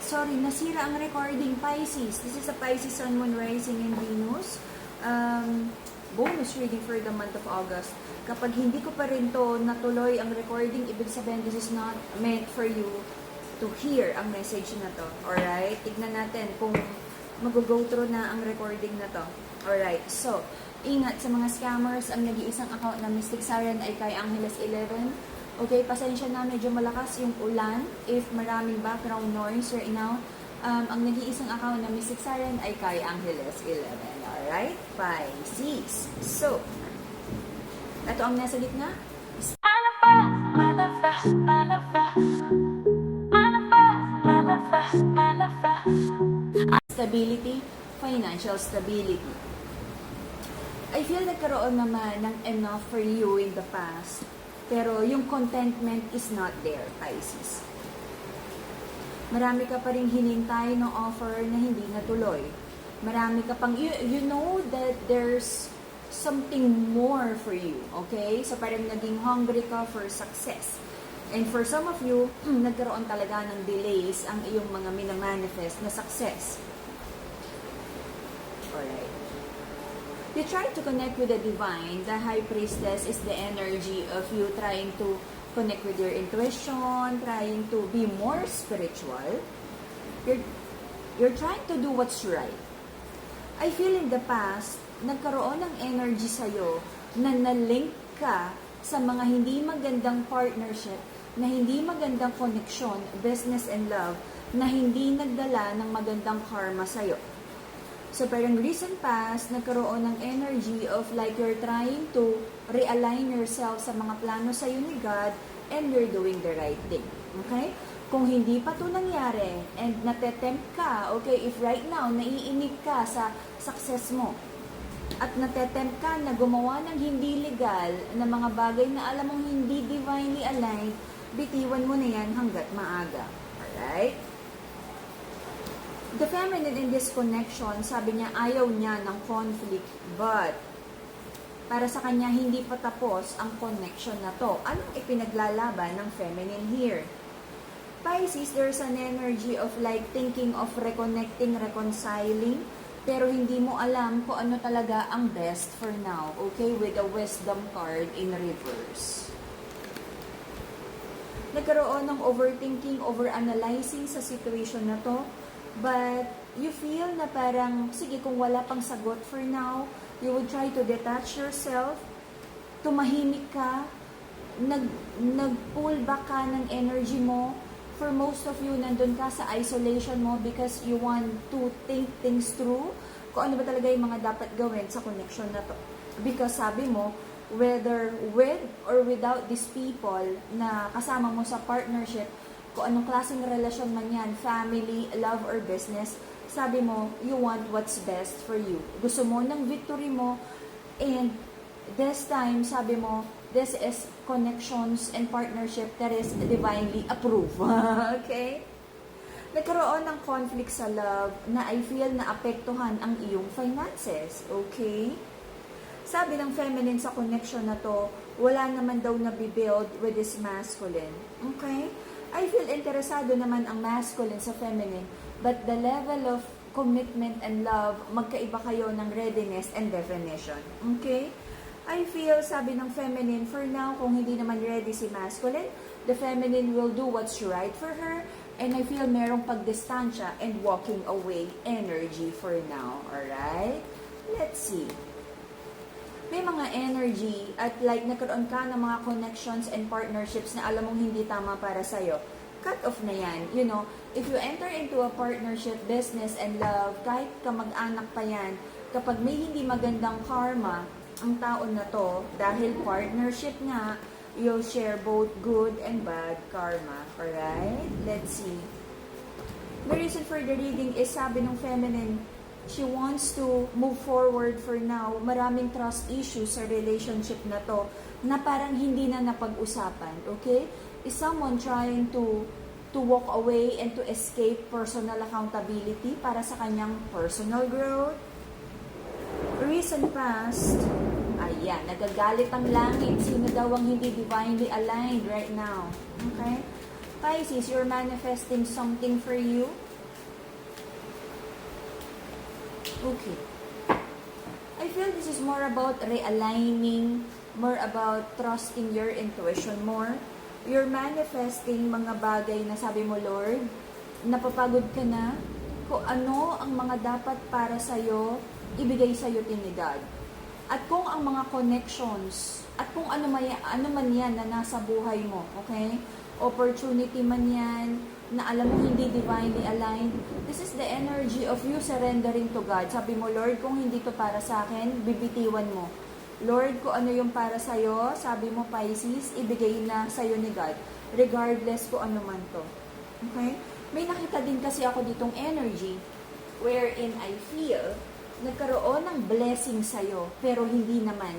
sorry, nasira ang recording, Pisces. This is a Pisces Sun, Moon, Rising, and Venus. Bonus reading for the month of August. Kapag hindi ko pa rin to natuloy ang recording, ibig sabihin this is not meant for you to hear ang message na to. Alright? Tignan natin kung mag-go through na ang recording na to. Alright, so, ingat sa mga scammers. Ang nag-iisang account na Mystic Siren ay kay Angeles 11. Okay, pasensya na, medyo malakas yung ulan. If maraming background noise right now, ang nag-iisang account na Mystic Siren ay kay Angeles 11. Alright? Pisces. So, ito ang nasa gitna. Stability, financial stability. I feel nagkaroon naman ng enough for you in the past, pero yung contentment is not there, Pisces. Marami ka pa rin hinintay ng offer na hindi natuloy. Marami ka pang, you know that there's something more for you, okay? So parang naging hungry ka for success. And for some of you, nagkaroon talaga ng delays ang iyong mga minamanifest na success. Alright. You try to connect with the divine. The High Priestess is the energy of you trying to connect with your intuition, trying to be more spiritual. You're trying to do what's right. I feel in the past, nagkaroon ng energy sa'yo na nalink ka sa mga hindi magandang partnership, na hindi magandang connection, business and love, na hindi nagdala ng magandang karma sa'yo. So, parang recent past, nagkaroon ng energy of like you're trying to realign yourself sa mga plano sa'yo ni God and you're doing the right thing. Okay? Kung hindi pa ito nangyari and natetempt ka, okay, if right now, naiinip ka sa success mo at natetempt ka na gumawa ng hindi legal na mga bagay na alam mong hindi divinely aligned, bitiwan mo na yan hanggat maaga. Alright? The feminine in this connection, sabi niya, ayaw niya ng conflict, but para sa kanya, hindi pa tapos ang connection na to. Anong ipinaglalaban ng feminine here? Pisces, there's an energy of like thinking of reconnecting, reconciling, pero hindi mo alam kung ano talaga ang best for now, okay? With a wisdom card in reverse. Nagkaroon ng overthinking, overanalyzing sa situation na to, but you feel na parang, sige, kung wala pang sagot for now, you would try to detach yourself, tumahimik ka, nag-pull back ka ng energy mo. For most of you, nandun ka sa isolation mo because you want to think things through kung ano ba talaga yung mga dapat gawin sa connection na to. Because sabi mo, whether with or without these people na kasama mo sa partnership, kung anong klaseng relasyon man yan, family, love, or business, sabi mo, you want what's best for you. Gusto mo ng victory mo, and this time, sabi mo, this is connections and partnership that is divinely approved. Okay? Nagkaroon ng conflict sa love na I feel na apektuhan ang iyong finances. Okay? Sabi ng feminine sa connection na to, wala naman daw nabibuild with this masculine. Okay? I feel interesado naman ang masculine sa feminine, but the level of commitment and love, magkaiba kayo ng readiness and definition. Okay? I feel, sabi ng feminine, for now, kung hindi naman ready si masculine, the feminine will do what's right for her, and I feel merong pagdistansya and walking away energy for now. Alright? Let's see. May mga energy at like nagkaroon ka ng mga connections and partnerships na alam mong hindi tama para sa'yo. Cut off na yan. You know, if you enter into a partnership, business, and love, kahit kamag-anak pa yan, kapag may hindi magandang karma, ang taon na to, dahil partnership nga, you'll share both good and bad karma. Alright? Let's see. The reason for the reading is, sabi ng feminine, she wants to move forward for now. Maraming trust issues sa relationship na to, na parang hindi na napag-usapan. Okay? Is someone trying to walk away and to escape personal accountability para sa kanyang personal growth? Recent past, ayan, nagagalit ang langit. Sino daw ang hindi divinely aligned right now? Okay? Pisces, you're manifesting something for you. Okay. I feel this is more about realigning, more about trusting your intuition more. You're manifesting mga bagay na sabi mo, Lord, napapagod ka na, kung ano ang mga dapat para sa'yo, ibigay sa'yo ni God. At kung ang mga connections, at kung ano man yan na nasa buhay mo, okay? Opportunity man yan, na alam mo hindi divinely aligned, this is the energy of you surrendering to God. Sabi mo, Lord, kung hindi to para sa akin, bibitiwan mo. Lord, kung ano yung para sa'yo, sabi mo, Pisces, ibigay na sa'yo ni God, regardless kung ano man to. Okay? May nakita din kasi ako ditong energy, wherein I feel, nagkaroon ng blessing sa'yo, pero hindi naman,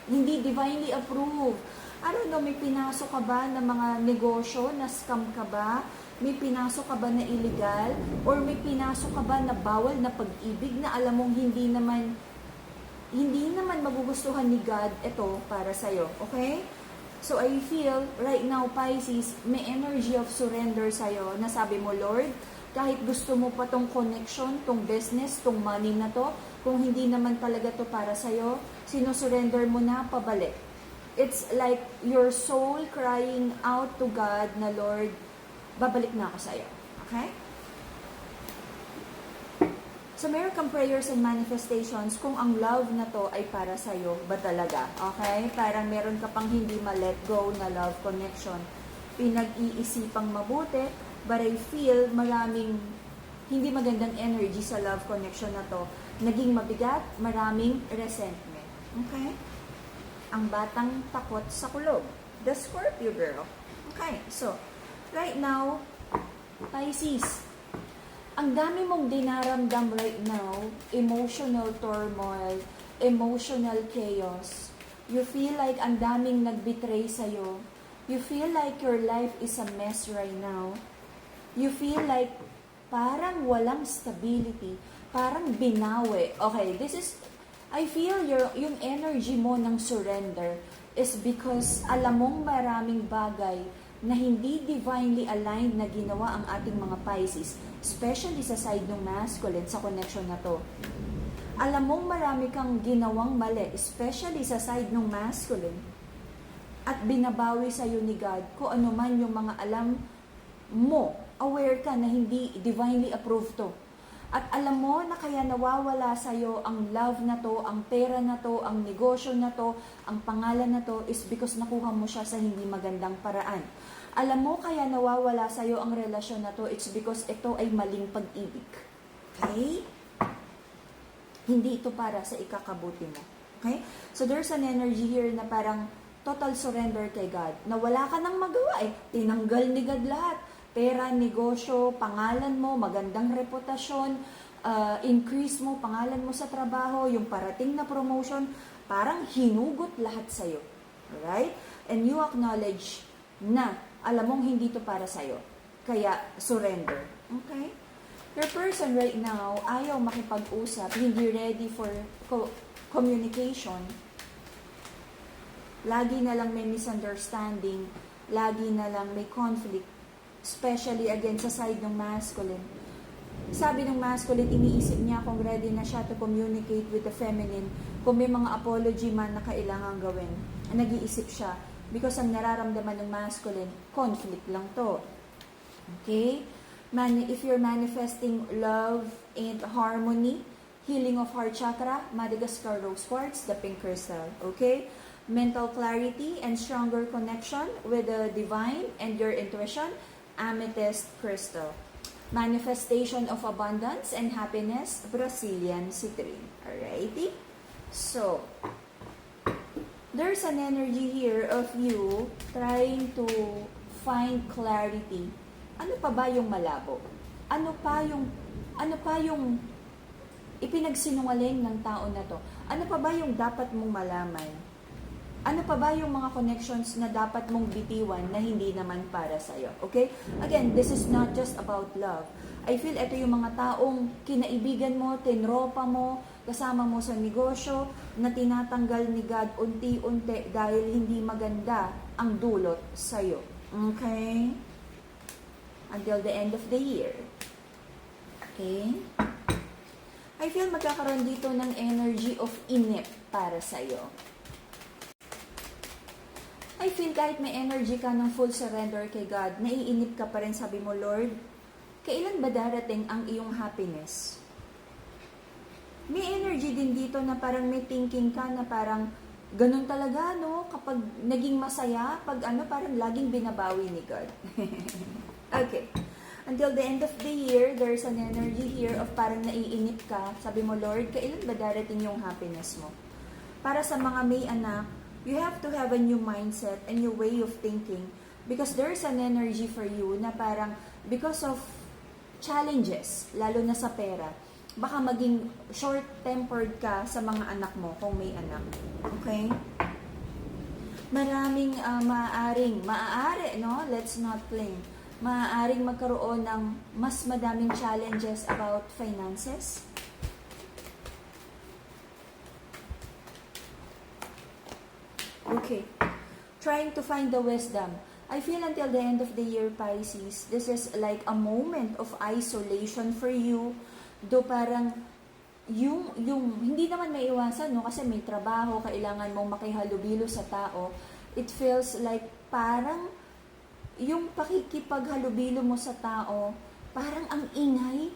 hindi divinely approved. I don't know, may pinasok ka ba na mga negosyo, na scam ka ba? May pinasok ka ba na illegal? Or may pinasok ka ba na bawal na pag-ibig na alam mong hindi naman magugustuhan ni God ito para sa'yo, okay? So I feel right now, Pisces, may energy of surrender sa'yo na sabi mo, Lord, kahit gusto mo pa tong connection, tong business, tong money na to, kung hindi naman talaga to para sa'yo, sinusurrender mo na pabalik. It's like your soul crying out to God na, Lord, babalik na ako sa'yo. Okay? So, meron kang prayers and manifestations kung ang love na to ay para sa'yo ba talaga? Okay? Parang meron ka pang hindi ma-let go na love connection. Pinag-iisipang mabuti, but I feel maraming hindi magandang energy sa love connection na to. Naging mabigat, maraming resentment. Okay? Ang batang takot sa kulog. The Scorpio girl. Okay, so, right now, Pisces, ang dami mong dinaramdam right now, emotional turmoil, emotional chaos. You feel like ang daming nagbetray sa'yo. You feel like your life is a mess right now. You feel like parang walang stability, parang binawi. Okay, this is, I feel yung energy mo ng surrender is because alam mong maraming bagay na hindi divinely aligned na ginawa ang ating mga Pisces, especially sa side ng masculine, sa connection na to. Alam mong marami kang ginawang mali, especially sa side ng masculine, at binabawi sa'yo ni God kung ano man yung mga alam mo, aware ka na hindi divinely approved to. At alam mo na kaya nawawala sa'yo ang love na to, ang pera na to, ang negosyo na to, ang pangalan na to, is because nakuha mo siya sa hindi magandang paraan. Alam mo kaya nawawala sa'yo ang relasyon na to, it's because ito ay maling pag-ibig. Okay? Hindi ito para sa ikakabuti mo. Okay? So there's an energy here na parang total surrender kay God. Na wala ka nang magawa eh. Tinanggal ni God lahat. Pera, negosyo, pangalan mo, magandang reputasyon, increase mo, pangalan mo sa trabaho, yung parating na promotion, parang hinugot lahat sa'yo. Alright? And you acknowledge na alam mong hindi to para sa'yo. Kaya, surrender. Okay? Your person right now, ayaw makipag-usap, hindi ready for communication. Lagi na lang may misunderstanding, lagi na lang may conflict, especially again sa side ng masculine. Sabi ng masculine, iniisip niya kung ready na siya to communicate with the feminine, kung may mga apology man na kailangan gawin. Nag-iisip siya because ang nararamdaman ng masculine, conflict lang to. Okay? If you're manifesting love and harmony, healing of heart chakra, Madagascar rose quartz, the pink crystal. Okay? Mental clarity and stronger connection with the divine and your intuition, amethyst crystal. Manifestation of abundance and happiness, Brazilian citrine. Alrighty? So, there's an energy here of you trying to find clarity. Ano pa ba yung malabo? Ano pa yung ipinagsinungaling ng tao na to? Ano pa ba yung dapat mong malaman? Ano pa ba yung mga connections na dapat mong bitiwan na hindi naman para sa'yo? Okay? Again, this is not just about love. I feel ito yung mga taong kinaibigan mo, tinropa mo, kasama mo sa negosyo, na tinatanggal ni God unti-unti dahil hindi maganda ang dulot sa'yo. Okay? Until the end of the year. Okay? I feel magkakaroon dito ng energy of inip para sa'yo. I feel kahit may energy ka ng full surrender kay God, naiinip ka pa rin, sabi mo, Lord, kailan ba darating ang iyong happiness? May energy din dito na parang may thinking ka na parang ganun talaga, no? Kapag naging masaya, pag parang laging binabawi ni God. Okay. Until the end of the year, there's an energy here of parang naiinip ka. Sabi mo, Lord, kailan ba darating yung happiness mo? Para sa mga may anak, you have to have a new mindset, a new way of thinking. Because there's an energy for you na parang because of challenges, lalo na sa pera, baka maging short-tempered ka sa mga anak mo kung may anak. Okay? Maraming maaari, no? Let's not claim. Maaaring magkaroon ng mas madaming challenges about finances. Okay. Trying to find the wisdom. I feel until the end of the year, Pisces, this is like a moment of isolation for you. Do parang yung hindi naman maiwasan, no? Kasi may trabaho, kailangan mong makihalubilo sa tao. It feels like parang yung pakikipaghalubilo mo sa tao, parang ang ingay.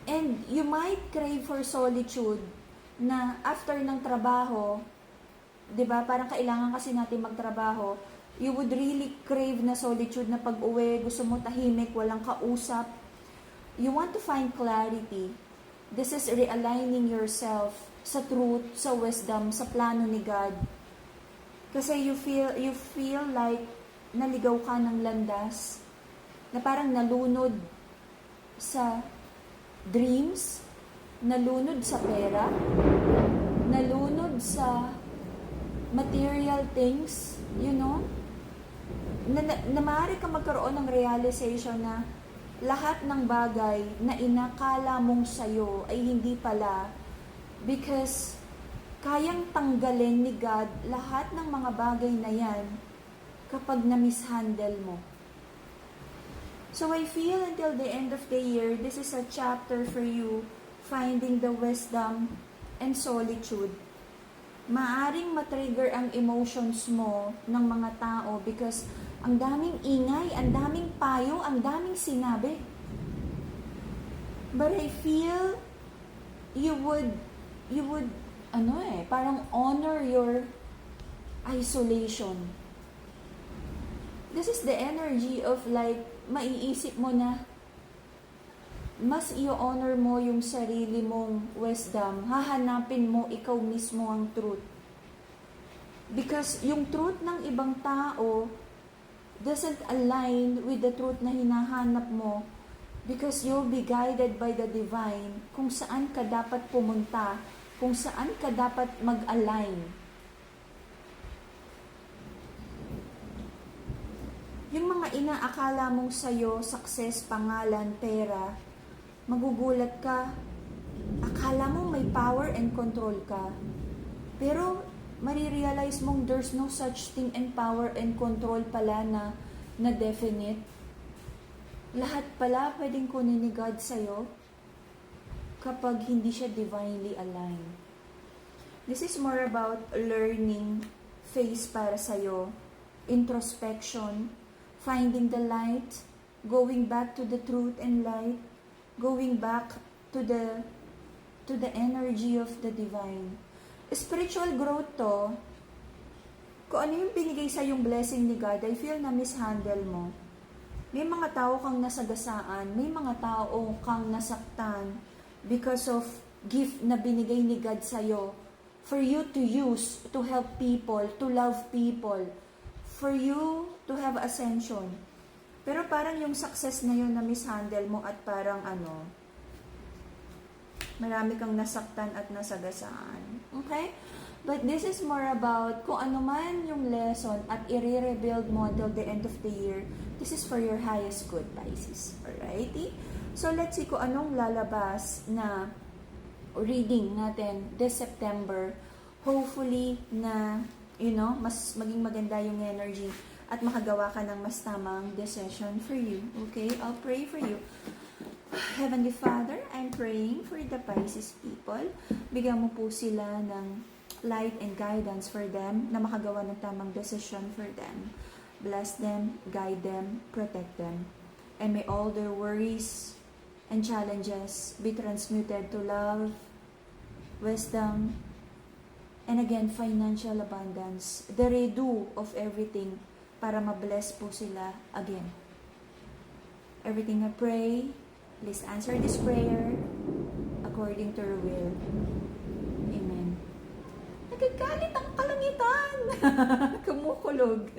And you might crave for solitude na after ng trabaho, 'di ba? Parang kailangan kasi natin magtrabaho. You would really crave na solitude na pag-uwi, gusto mo tahimik, walang kausap. You want to find clarity. This is realigning yourself sa truth, sa wisdom, sa plano ni God. Kasi you feel like naligaw ka ng landas, na parang nalunod sa dreams, nalunod sa pera, nalunod sa material things, you know? Na maaari ka magkaroon ng realization na lahat ng bagay na inakala mong sayo ay hindi pala, because kayang tanggalin ni God lahat ng mga bagay na yan kapag na-mishandle mo. So I feel until the end of the year, this is a chapter for you finding the wisdom and solitude. Maaring matrigger ang emotions mo ng mga tao because ang daming ingay, ang daming payo, ang daming sinabi. But I feel you would parang honor your isolation. This is the energy of like, maiisip mo na mas i-honor mo yung sarili mong wisdom. Hahanapin mo ikaw mismo ang truth. Because yung truth ng ibang tao doesn't align with the truth na hinahanap mo, because you'll be guided by the divine kung saan ka dapat pumunta, kung saan ka dapat mag-align. Yung mga inaakala mong sayo, success, pangalan, pera, magugulat ka, akala mo may power and control ka, pero marirealize mong there's no such thing and power and control pala na definite. Lahat pala pwedeng kunin ni God sa'yo kapag hindi siya divinely aligned. This is more about learning phase para sa'yo, introspection, finding the light, going back to the truth and light, going back to the energy of the divine. Spiritual growth to, kung ano yung binigay sa yung blessing ni God, I feel na mishandle mo. May mga tao kang nasagasaan, may mga tao kang nasaktan because of gift na binigay ni God sa'yo for you to use, to help people, to love people, for you to have ascension. Pero parang yung success na yun na mishandle mo at parang marami kang nasaktan at nasagasaan. Okay? But this is more about kung ano man yung lesson at i-rebuild mo until the end of the year. This is for your highest good, Pisces. Alrighty? So, let's see kung anong lalabas na reading natin this September. Hopefully na, mas maging maganda yung energy at makagawa ka ng mas tamang decision for you. Okay? I'll pray for you. Heavenly Father, I'm praying for the Pisces people. Bigyan mo po sila ng light and guidance for them na makagawa ng tamang decision for them. Bless them, guide them, protect them. And may all their worries and challenges be transmuted to love, wisdom, and again, financial abundance. The redo of everything para ma-bless po sila again. Everything I pray, please answer this prayer according to your will. Amen. Nagagalit ang kalangitan! Kumukulog.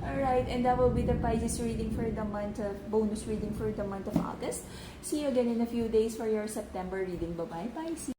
Alright, and that will be the Pisces reading for the month of, bonus reading for the month of August. See you again in a few days for your September reading. Bye-bye, Pisces!